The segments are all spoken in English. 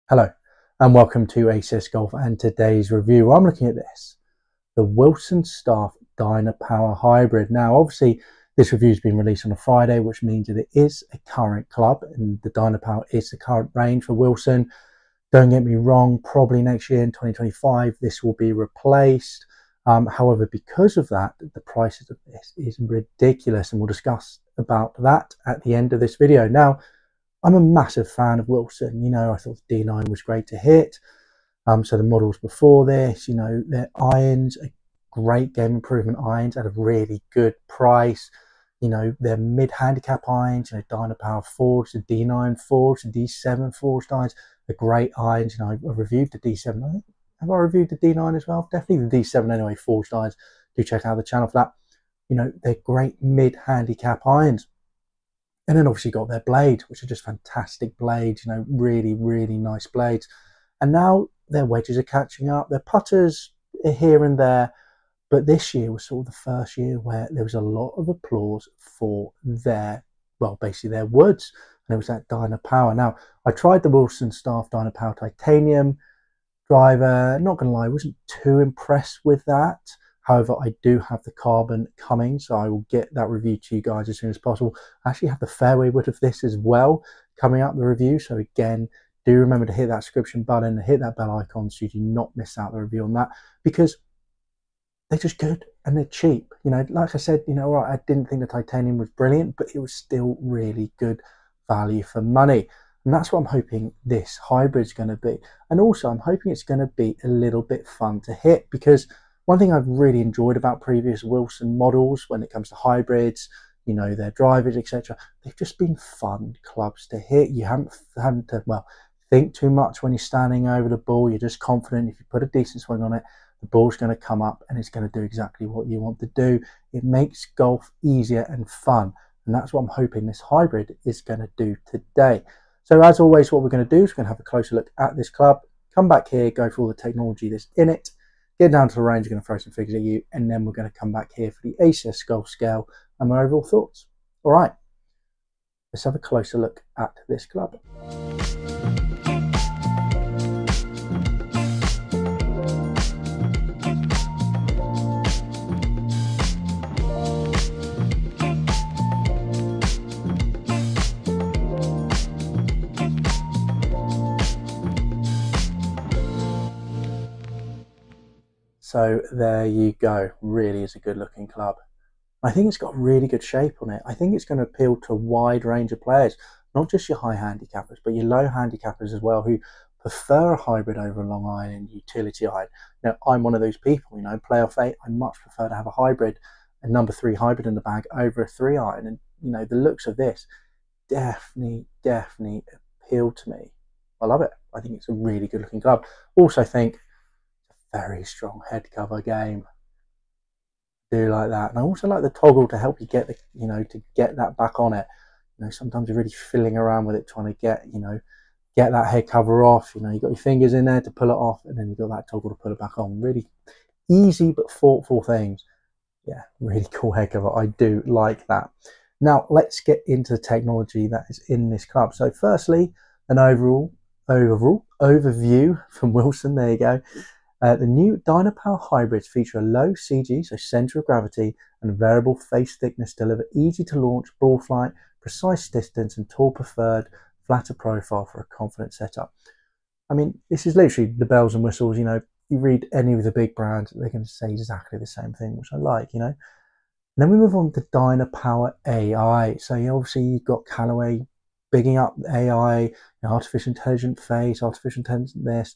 Hello and welcome to ACS Golf and today's review. I'm looking at this, the Wilson Dynapower Hybrid. Now obviously this review has been released on a Friday, which means that it is a current club and the Dynapower is the current range for Wilson. Don't get me wrong, probably next year in 2025 this will be replaced. However, because of that, the prices of this is ridiculous, and we'll discuss about that at the end of this video. Now, I'm a massive fan of Wilson. I thought the D9 was great to hit. So the models before this, their irons are great game improvement irons at a really good price. Their mid-handicap irons, Dynapower forged, the D9 forged, the D7 forged irons are great irons. I've reviewed the D7. Have I reviewed the D9 as well? Definitely the D7 anyway, forged irons. Do check out the channel for that. They're great mid-handicap irons. And then obviously got their blades, which are just fantastic blades, really, really nice blades. And now their wedges are catching up. Their putters are here and there. But this year was sort of the first year where there was a lot of applause for basically their woods. And it was that Dynapower. Now, I tried the Wilson Staff Dynapower Titanium driver. Not going to lie, I wasn't too impressed with that. However, I do have the carbon coming, so I will get that review to you guys as soon as possible. I actually have the fairway wood of this as well coming up the review. So again, do remember to hit that subscription button and hit that bell icon so you do not miss out the review on that, because they're just good and they're cheap. Like I said, I didn't think the titanium was brilliant, but it was still really good value for money. And that's what I'm hoping this hybrid's going to be. And also I'm hoping it's going to be a little bit fun to hit, because one thing I've really enjoyed about previous Wilson models when it comes to hybrids, their drivers, etc., they've just been fun clubs to hit. You haven't to think too much when you're standing over the ball. You're just confident if you put a decent swing on it, the ball's going to come up and it's going to do exactly what you want to do. It makes golf easier and fun. And that's what I'm hoping this hybrid is going to do today. So as always, what we're going to do is we're going to have a closer look at this club, come back here, go through all the technology that's in it, get down to the range, we're going to throw some figures at you, and then we're going to come back here for the ACS Golf Scale and my overall thoughts. All right, let's have a closer look at this club. So there you go, really is a good looking club. I think it's got really good shape on it. I think it's going to appeal to a wide range of players, not just your high handicappers, but your low handicappers as well, who prefer a hybrid over a long iron and utility iron. Now, I'm one of those people, playoff 8, I much prefer to have a hybrid, a number 3 hybrid in the bag over a 3 iron. And, the looks of this definitely appeal to me. I love it. I think it's a really good looking club. Also think very strong head cover game. Do like that. And I also like the toggle to help you get to get that back on it. Sometimes you're really fiddling around with it, trying to get that head cover off. You've got your fingers in there to pull it off, and then you've got that toggle to put it back on. Really easy but thoughtful things. Yeah, really cool head cover. I do like that. Now let's get into the technology that is in this club. So firstly, an overall overview from Wilson. There you go. The new Dynapower hybrids feature a low CG, so centre of gravity, and variable face thickness to deliver easy to launch ball flight, precise distance, and tour preferred flatter profile for a confident setup. I mean, this is literally the bells and whistles. You read any of the big brands, they're going to say exactly the same thing, which I like. And then we move on to Dynapower AI. So obviously you've got Callaway bigging up AI, artificial intelligent face, artificial intelligent this.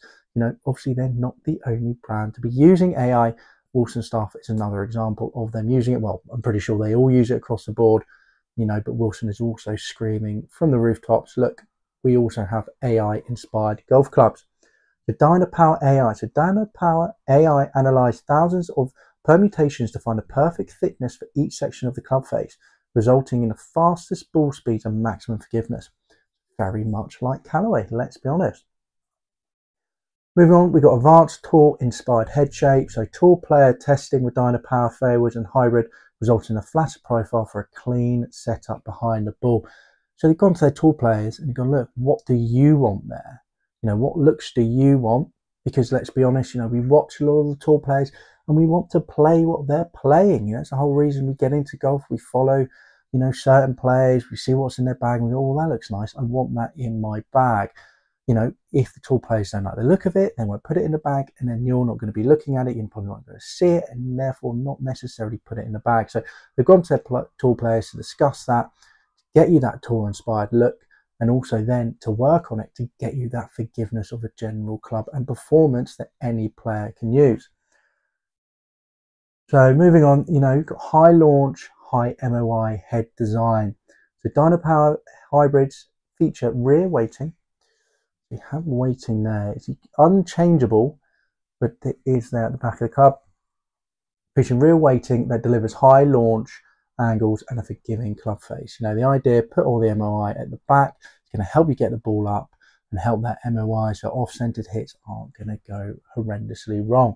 Obviously they're not the only brand to be using AI. Wilson Staff is another example of them using it. Well, I'm pretty sure they all use it across the board, but Wilson is also screaming from the rooftops, look, we also have AI inspired golf clubs. The Dynapower AI. So Dynapower AI analyzed thousands of permutations to find the perfect thickness for each section of the club face, resulting in the fastest ball speed and maximum forgiveness. Very much like Callaway, let's be honest. Moving on, we've got advanced tour inspired head shape. So tour player testing with Dynapower fairways and hybrid resulting in a flatter profile for a clean setup behind the ball. So they've gone to their tour players and they've gone, look, what do you want there? You know, what looks do you want? Because let's be honest, you know, we watch a lot of the tour players and we want to play what they're playing. You know, that's the whole reason we get into golf. We follow, you know, certain players, we see what's in their bag and we go, oh, that looks nice. I want that in my bag. You know, if the tour players don't like the look of it, they won't put it in the bag, and then you're not going to be looking at it. You're probably not going to see it, and therefore not necessarily put it in the bag. So they've gone to their tour players to discuss that, to get you that tour-inspired look, and also then to work on it to get you that forgiveness of a general club and performance that any player can use. So moving on, you know, you've got high launch, high MOI head design. So Dynapower hybrids feature rear weighting. You have weighting there. It's unchangeable, but it is there at the back of the club. Featuring rear weighting that delivers high launch angles and a forgiving club face. You know, the idea, put all the MOI at the back. It's going to help you get the ball up and help that MOI, so off-centered hits aren't going to go horrendously wrong.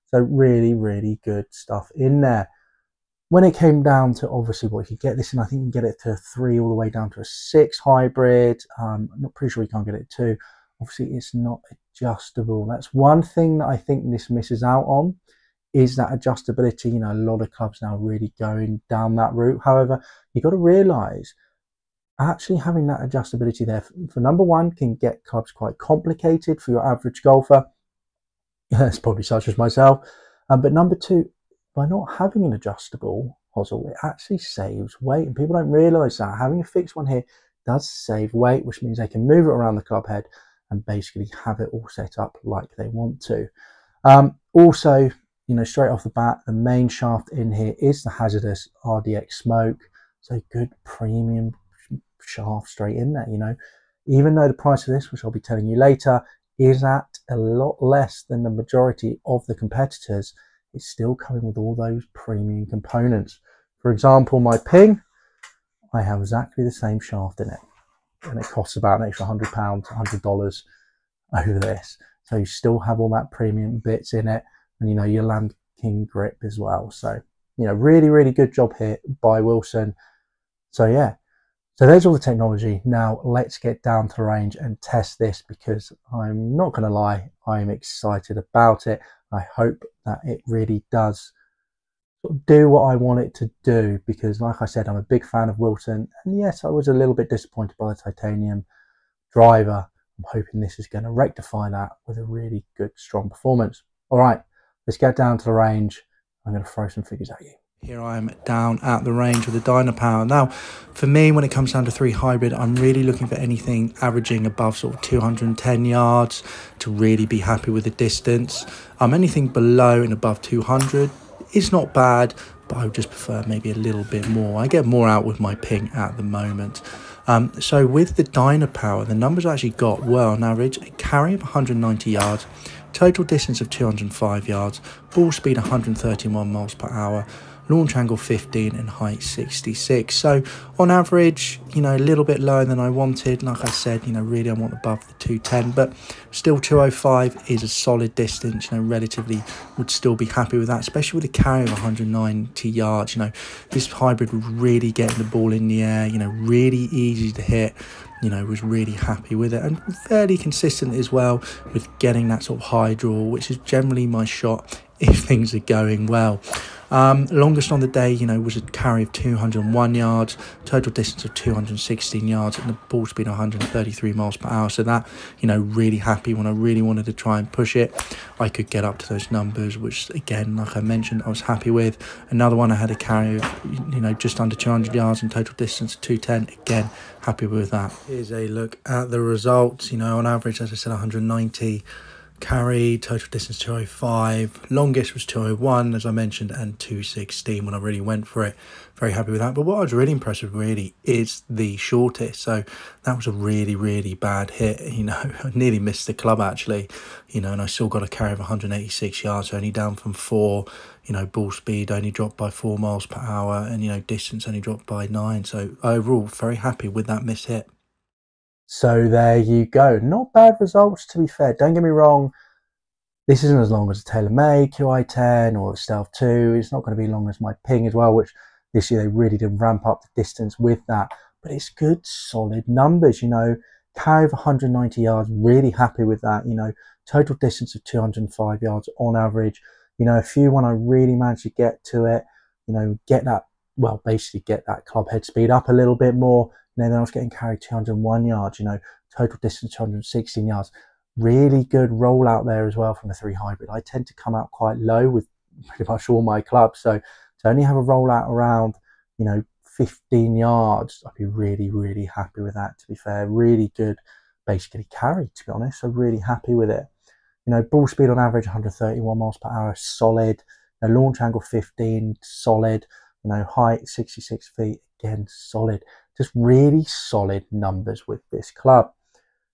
So really, really good stuff in there. When it came down to obviously what you could get this in, I think you can get it to a 3 all the way down to a 6 hybrid. I'm not pretty sure you can't get it to 2. Obviously, it's not adjustable. That's one thing that I think this misses out on, is that adjustability. You know, a lot of clubs now really going down that route. However, you've got to realise actually having that adjustability there, for number one, can get clubs quite complicated for your average golfer. It's probably such as myself. But number two, by not having an adjustable hosel, it actually saves weight, and people don't realise that having a fixed one here does save weight, which means they can move it around the club head and basically have it all set up like they want to. Also, you know, straight off the bat, the main shaft in here is the hazardous RDX smoke, so good premium shaft straight in there. You know, even though the price of this, which I'll be telling you later, is at a lot less than the majority of the competitors, it's still coming with all those premium components. For example, my ping, I have exactly the same shaft in it, and it costs about an extra £100, $100 over this. So you still have all that premium bits in it, and you know, your Land King grip as well. So, you know, really, really good job here by Wilson. So yeah, so there's all the technology. Now let's get down to the range and test this, because I'm not going to lie, I'm excited about it. I hope that it really does sort of do what I want it to do, because like I said, I'm a big fan of Wilson, and yes, I was a little bit disappointed by the titanium driver. I'm hoping this is going to rectify that with a really good, strong performance. All right, let's get down to the range. I'm going to throw some figures at you. Here I am down at the range with the Dynapower. Now, for me, when it comes down to 3 hybrid, I'm really looking for anything averaging above sort of 210 yards to really be happy with the distance. Anything below and above 200 is not bad, but I would just prefer maybe a little bit more. I get more out with my ping at the moment. So with the Dynapower, the numbers I actually got were on average a carry of 190 yards, total distance of 205 yards, ball speed 131 miles per hour, launch angle 15 and height 66. So on average, you know, a little bit lower than I wanted. Like I said, you know, really I want above the 210, but still 205 is a solid distance, you know, relatively would still be happy with that, especially with a carry of 190 yards. You know, this hybrid would really get the ball in the air, you know, really easy to hit. You know, was really happy with it, and fairly consistent as well with getting that sort of high draw, which is generally my shot if things are going well. Longest on the day, you know, was a carry of 201 yards, total distance of 216 yards, and the ball speed 133 miles per hour. So that, you know, really happy. When I really wanted to try and push it, I could get up to those numbers, which again, like I mentioned, I was happy with. Another one, I had a carry of, you know, just under 200 yards and total distance of 210. Again, happy with that. Here's a look at the results. You know, on average, as I said, 190 carry, total distance 205, longest was 201 as I mentioned, and 216 when I really went for it. Very happy with that. But what I was really impressed with really is the shortest. So that was a really, really bad hit. You know, I nearly missed the club actually, you know, and I still got a carry of 186 yards, only down from 4. You know, ball speed only dropped by 4 miles per hour, and, you know, distance only dropped by 9. So overall, very happy with that missed hit. So there you go. Not bad results, to be fair. Don't get me wrong. This isn't as long as a TaylorMade QI10 or the Stealth 2. It's not going to be long as my ping as well, which this year they really did ramp up the distance with that. But it's good, solid numbers, you know. Carry of 190 yards, really happy with that. You know, total distance of 205 yards on average. You know, a few when I really managed to get to it, you know, get that, well, basically get that club head speed up a little bit more. You know, then I was getting carried 201 yards, you know, total distance 216 yards. Really good rollout there as well from the 3 hybrid. I tend to come out quite low with pretty much all my clubs. So to only have a rollout around, you know, 15 yards, I'd be really, really happy with that, to be fair. Really good, basically carry, to be honest. So really happy with it. You know, ball speed on average 131 miles per hour, solid. You know, launch angle 15, solid. You know, height 66 feet, again, solid. Just really solid numbers with this club.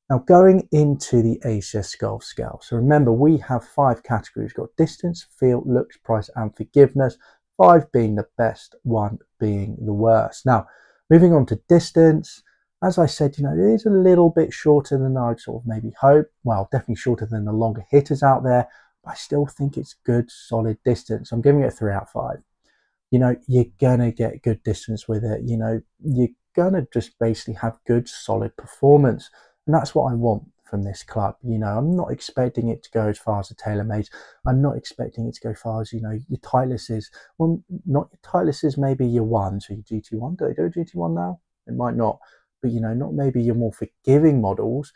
Now, going into the ACS Golf Scale. So remember, we have 5 categories. We've got distance, feel, looks, price, and forgiveness. 5 being the best, 1 being the worst. Now, moving on to distance. As I said, you know, it is a little bit shorter than I'd sort of maybe hope. Well, definitely shorter than the longer hitters out there. But I still think it's good, solid distance. I'm giving it a 3 out of 5. You know, you're going to get good distance with it. You know, you're going to just basically have good, solid performance. And that's what I want from this club. You know, I'm not expecting it to go as far as the TaylorMade. I'm not expecting it to go as far as, you know, your Titleist's. Well, not your Titleist's, maybe your 1. So your GT1. Do they do a GT1 now? It might not. But, you know, not maybe your more forgiving models,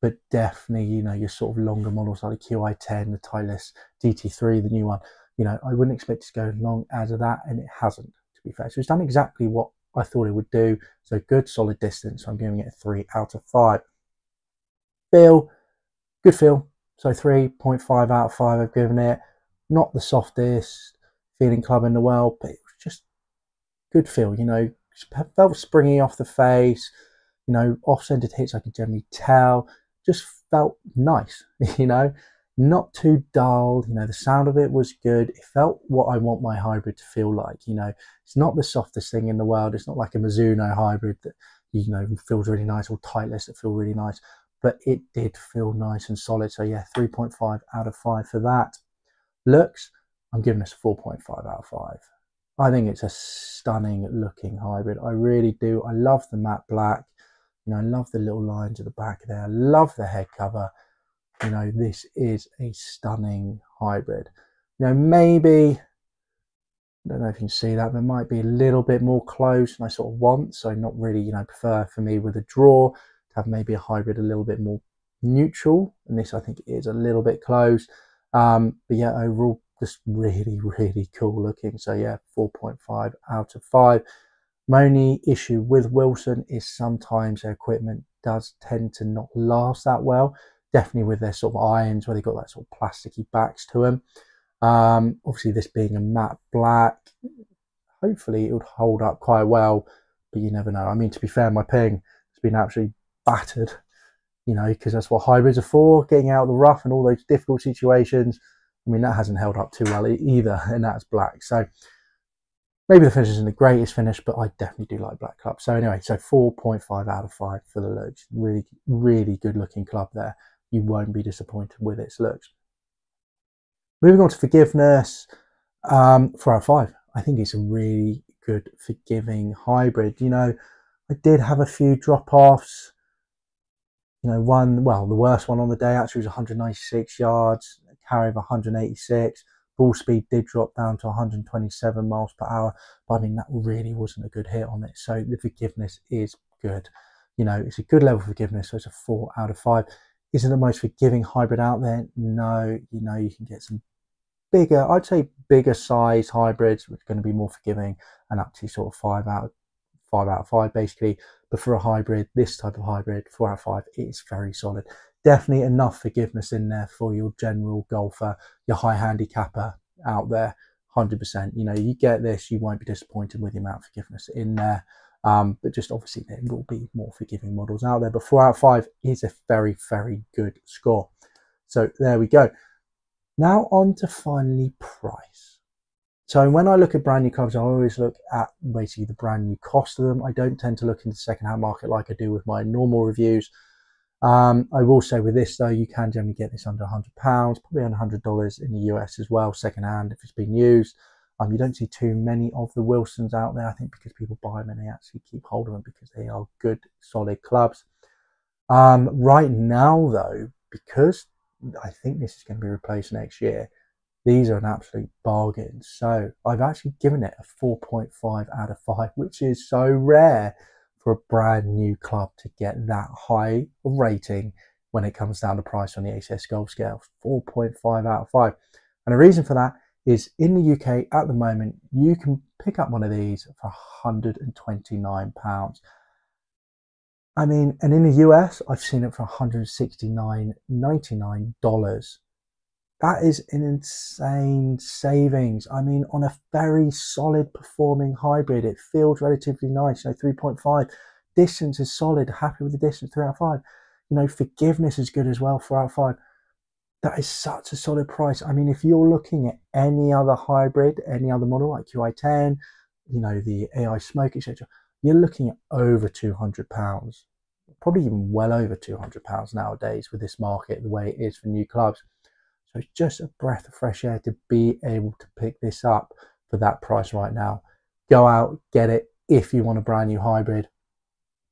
but definitely, you know, your sort of longer models like the QI10, the Titleist GT3, the new one. You know, I wouldn't expect it to go as long as that, and it hasn't, to be fair. So it's done exactly what I thought it would do. So good, solid distance. So I'm giving it a 3 out of 5. Feel, good feel. So 3.5 out of 5 I've given it. Not the softest feeling club in the world, but it was just good feel, you know. Felt springy off the face, you know, off-centered hits I could generally tell. Just felt nice, you know. Not too dull, you know, the sound of it was good. It felt what I want my hybrid to feel like, you know. It's not the softest thing in the world. It's not like a Mizuno hybrid that, you know, feels really nice, or Titleist that feel really nice. But it did feel nice and solid. So yeah, 3.5 out of 5 for that. Looks, I'm giving this 4.5 out of 5. I think it's a stunning looking hybrid. I really do. I love the matte black. You know, I love the little lines at the back there. I love the head cover. You know, this is a stunning hybrid. You know, maybe, I don't know if you can see that, but it might be a little bit more close than I sort of want. So not really, you know, prefer for me with a draw to have maybe a hybrid a little bit more neutral. And this, I think, is a little bit close. But yeah, overall, just really, really cool looking. So yeah, 4.5 out of 5. My only issue with Wilson is sometimes their equipment does tend to not last that well. Definitely with their sort of irons where they've got that sort of plasticky backs to them. Obviously this being a matte black, hopefully it would hold up quite well, but you never know. I mean, to be fair, my ping has been absolutely battered, you know, because that's what hybrids are for, getting out of the rough and all those difficult situations. I mean, that hasn't held up too well either, and that's black. So maybe the finish isn't the greatest finish, but I definitely do like black club. So anyway, so 4.5 out of 5 for the looks. Really, really good looking club there. You won't be disappointed with its looks. Moving on to forgiveness, 4 out of 5. I think it's a really good forgiving hybrid. You know, I did have a few drop-offs. You know, well, the worst one on the day actually was 196 yards, carry of 186. Ball speed did drop down to 127 miles per hour, but I mean, that really wasn't a good hit on it. So the forgiveness is good. You know, it's a good level of forgiveness, so it's a 4 out of 5. Is it the most forgiving hybrid out there? No. You know, you can get some bigger, I'd say bigger size hybrids, which are going to be more forgiving, and up to sort of 5 out of 5 basically. But for a hybrid, this type of hybrid, 4 out of 5, it's very solid. Definitely enough forgiveness in there for your general golfer, your high handicapper out there, 100%. You know, you get this, you won't be disappointed with the amount of forgiveness in there. But just obviously there will be more forgiving models out there. But 4 out of 5 is a very, very good score. So there we go. Now on to finally price. So when I look at brand new clubs, I always look at basically the brand new cost of them. I don't tend to look into the second-hand market like I do with my normal reviews. I will say with this though, you can generally get this under £100, probably under $100 in the US as well, second-hand if it's been used. You don't see too many of the Wilsons out there, I think, because people buy them and they actually keep hold of them because they are good, solid clubs. Right now though, because I think this is going to be replaced next year, these are an absolute bargain. So I've actually given it a 4.5 out of 5, which is so rare for a brand new club to get that high rating when it comes down to price on the ACS Golf scale. 4.5 out of 5. And the reason for that is in the UK at the moment, you can pick up one of these for £129. I mean, and in the US, I've seen it for $169.99. That is an insane savings. I mean, on a very solid performing hybrid, it feels relatively nice. 3.5. Distance is solid. Happy with the distance, 3 out of 5. Forgiveness is good as well, 4 out of 5. That is such a solid price. I mean, if you're looking at any other hybrid, any other model like QI10, the AI Smoke, etc., you're looking at over £200, probably even well over £200 nowadays with this market, the way it is for new clubs. So it's just a breath of fresh air to be able to pick this up for that price right now. Go out, get it. If you want a brand new hybrid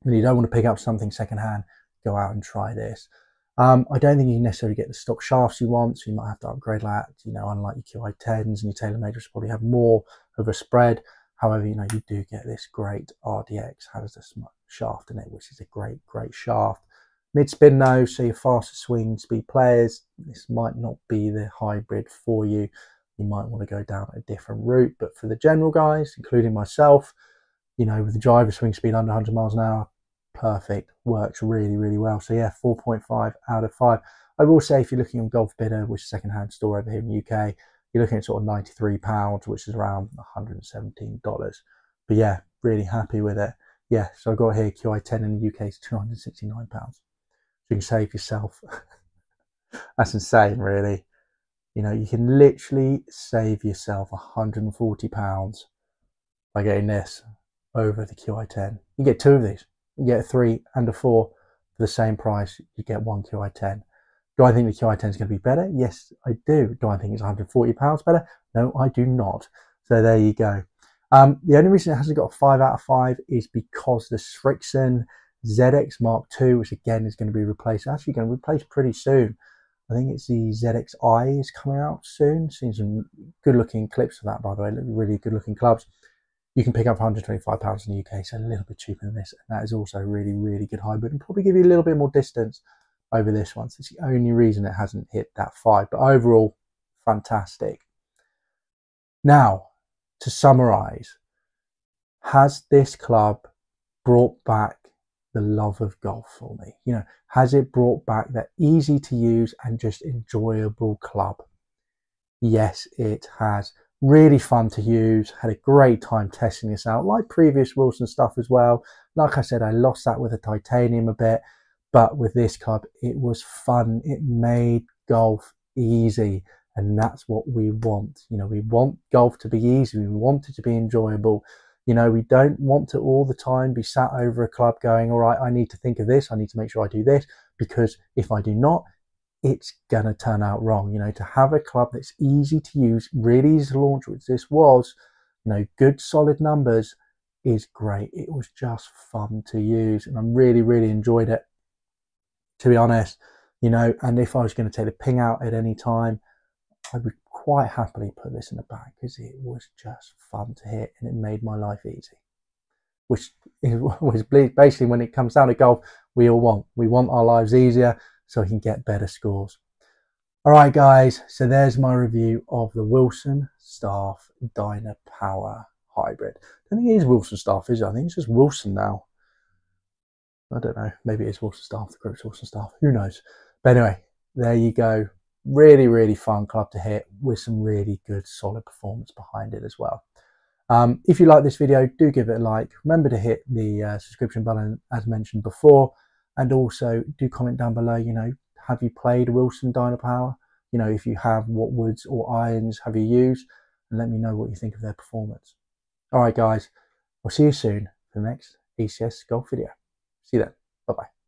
and you don't want to pick up something secondhand, go out and try this. I don't think you necessarily get the stock shafts you want, so you might have to upgrade that. Unlike your QI10s and your TaylorMade, which probably have more of a spread. However, you do get this great RDX, has the shaft in it, which is a great shaft. Mid spin though, so your faster swing speed players, this might not be the hybrid for you. You might want to go down a different route, but for the general guys, including myself, with the driver swing speed under 100 miles an hour, perfect, works really well. So yeah, 4.5 out of 5. I will say if you're looking on Golf Bidder, which is a second-hand store over here in the UK, you're looking at sort of £93, which is around $117. But yeah, really happy with it. Yeah, so I got here QI10 in the UK is £269. So you can save yourself. That's insane, really. You can literally save yourself £140 by getting this over the QI10. You get 2 of these. You get a 3 and a 4 for the same price. You get 1 QI10. Do I think the QI10 is going to be better? Yes, I do. Do I think it's £140 better? No, I do not. So there you go. The only reason it hasn't got a 5 out of 5 is because the Srixon ZX Mark II, which again is going to be replaced, actually going to replace pretty soon. I think it's the ZXi is coming out soon. Seen some good looking clips of that, by the way. Really good looking clubs. You can pick up £125 in the UK, so a little bit cheaper than this. And that is also really good hybrid and probably give you a little bit more distance over this one. So it's the only reason it hasn't hit that 5. But overall, fantastic. Now, to summarize, has this club brought back the love of golf for me? Has it brought back that easy to use and just enjoyable club? Yes, it has. Really fun to use. Had a great time testing this out, like previous Wilson stuff as well. Like I said, I lost that with the titanium a bit, but with this club, it was fun. It made golf easy, and that's what we want. We want golf to be easy. We want it to be enjoyable. We don't want to all the time be sat over a club going, all right, I need to think of this. I need to make sure I do this, because if I do not, it's going to turn out wrong. To have a club that's easy to use, really easy to launch, which this was, good solid numbers, is great. It was just fun to use, and I really enjoyed it, to be honest. And if I was going to take the ping out at any time, I would quite happily put this in the bag, because it was just fun to hit and it made my life easy, which was basically, when it comes down to golf, we want our lives easier so we can get better scores. All right, guys, so there's my review of the Wilson Staff Dynapower Hybrid. I don't think it is Wilson Staff, is it? I think it's just Wilson now. I don't know. Maybe it is Wilson Staff, the group's Wilson Staff. Who knows? But anyway, there you go. Really fun club to hit with some really good solid performance behind it as well. If you like this video, do give it a like. Remember to hit the subscription button as mentioned before, and also do comment down below, have you played Wilson Dynapower? If you have, what woods or irons have you used? And let me know what you think of their performance. All right, guys, I'll see you soon for the next ACS golf video. See you then. Bye-bye.